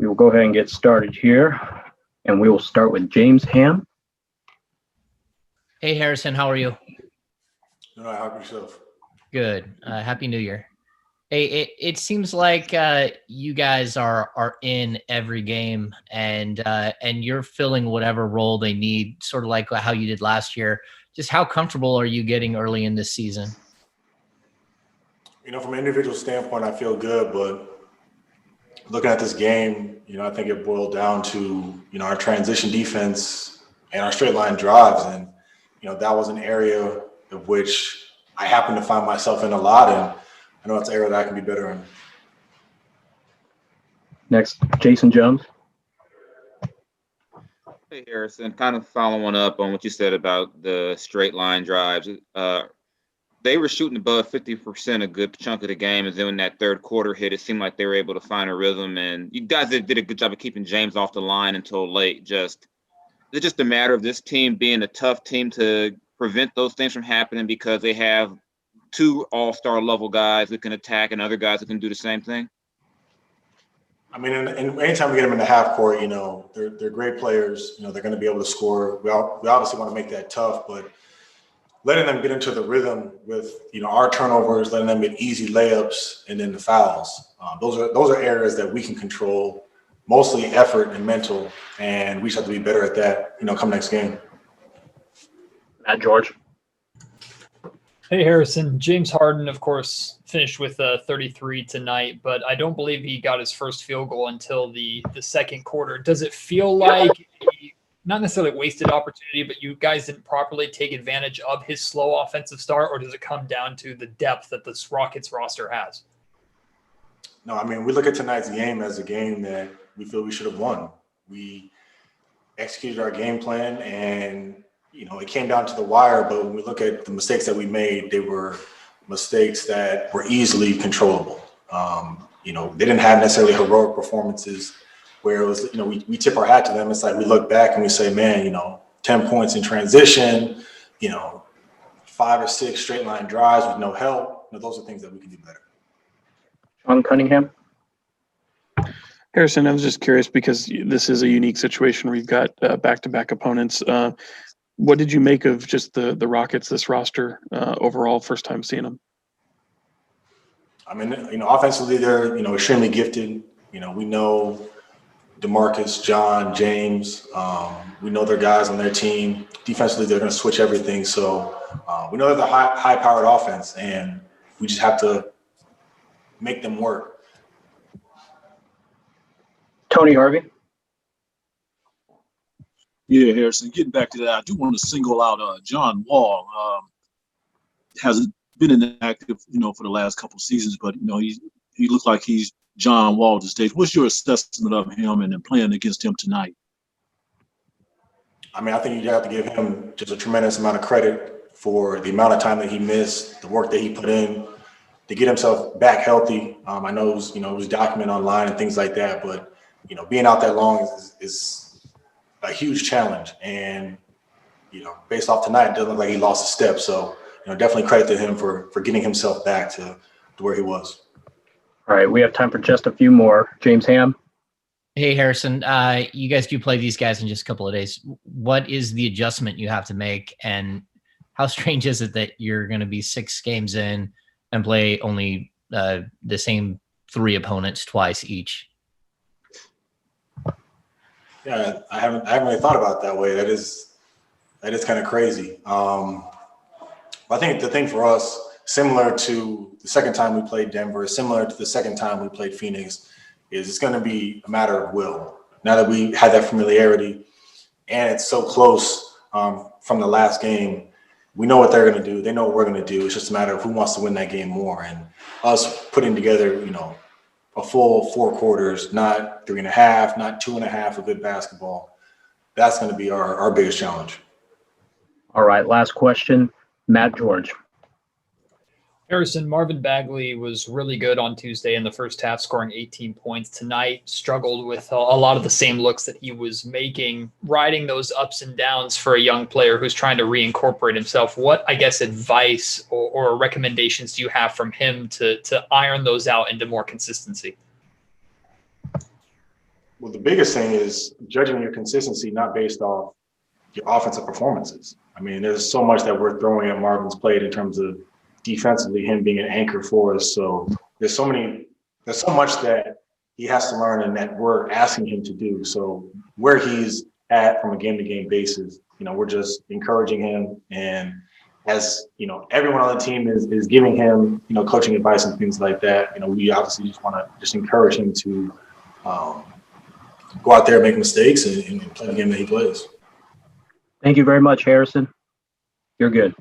We will go ahead and get started here, and we will start with James Ham. Hey, Harrison, how are you? All right, how about yourself? Good. Happy New Year. Hey, it seems like you guys are in every game, and you're filling whatever role they need, sort of like how you did last year. Just how comfortable are you getting early in this season? From an individual standpoint, I feel good, but looking at this game, I think it boiled down to, our transition defense and our straight line drives. And, that was an area of which I happen to find myself in a lot. And I know it's an area that I can be better in. Next, Jason Jones. Hey, Harrison, kind of following up on what you said about the straight line drives. They were shooting above 50% a good chunk of the game, and then when that third quarter hit, it seemed like they were able to find a rhythm. And you guys did a good job of keeping James off the line until late. Is it just a matter of this team being a tough team to prevent those things from happening because they have two all-star level guys who can attack and other guys who can do the same thing? I mean, and anytime we get them in the half court, they're great players. They're going to be able to score. We obviously want to make that tough, but letting them get into the rhythm with, our turnovers, letting them get easy layups, and then the fouls. Those are areas that we can control, mostly effort and mental, and we just have to be better at that, come next game. Matt George. Hey, Harrison. James Harden, of course, finished with 33 tonight, but I don't believe he got his first field goal until the second quarter. Does it feel like not necessarily wasted opportunity, but you guys didn't properly take advantage of his slow offensive start, or does it come down to the depth that this Rockets roster has? No, I mean, we look at tonight's game as a game that we feel we should have won. We executed our game plan, and, it came down to the wire, but when we look at the mistakes that we made, they were mistakes that were easily controllable. They didn't have necessarily heroic performances where it was, we tip our hat to them. It's like we look back and we say, man, 10 points in transition, 5 or 6 straight line drives with no help. Those are things that we can do better. Sean Cunningham. Harrison, I was just curious because this is a unique situation where you've got back-to-back opponents. What did you make of just the Rockets, this roster overall, first time seeing them? I mean, offensively, they're, extremely gifted. We know DeMarcus, John, James. We know their guys on their team. Defensively, they're going to switch everything. So we know they're the high-powered offense, and we just have to make them work. Tony Harvey. Yeah, Harrison, getting back to that, I do want to single out John Wall. Hasn't been inactive, for the last couple of seasons, but, he looks like he's John Wall at this stage. What's your assessment of him and then playing against him tonight? I mean, I think you have to give him just a tremendous amount of credit for the amount of time that he missed, the work that he put in to get himself back healthy. I know it was documented online and things like that, but, being out that long is a huge challenge. And, based off tonight, it doesn't look like he lost a step. So, definitely credit to him for getting himself back to where he was. All right, we have time for just a few more. James Ham. Hey, Harrison, you guys do play these guys in just a couple of days. What is the adjustment you have to make, and how strange is it that you're going to be 6 games in and play only the same 3 opponents twice each? Yeah, I haven't really thought about it that way. That is kind of crazy. I think the thing for us, similar to the second time we played Denver, similar to the second time we played Phoenix, is it's going to be a matter of will. Now that we had that familiarity and it's so close from the last game, we know what they're going to do. They know what we're going to do. It's just a matter of who wants to win that game more. And us putting together, a full 4 quarters, not 3.5, not 2.5 of good basketball. That's going to be our biggest challenge. All right, last question. Matt George. Harrison, Marvin Bagley was really good on Tuesday in the first half, scoring 18 points. Tonight, struggled with a lot of the same looks that he was making, riding those ups and downs for a young player who's trying to reincorporate himself. What, advice or recommendations do you have from him to iron those out into more consistency? Well, the biggest thing is judging your consistency not based off your offensive performances. I mean, there's so much that we're throwing at Marvin's plate in terms of defensively him being an anchor for us. So there's so much that he has to learn and that we're asking him to do. So where he's at from a game-to-game basis, we're just encouraging him. And as, everyone on the team is giving him, coaching advice and things like that, we obviously just want to just encourage him to go out there and make mistakes and play the game that he plays. Thank you very much, Harrison. You're good.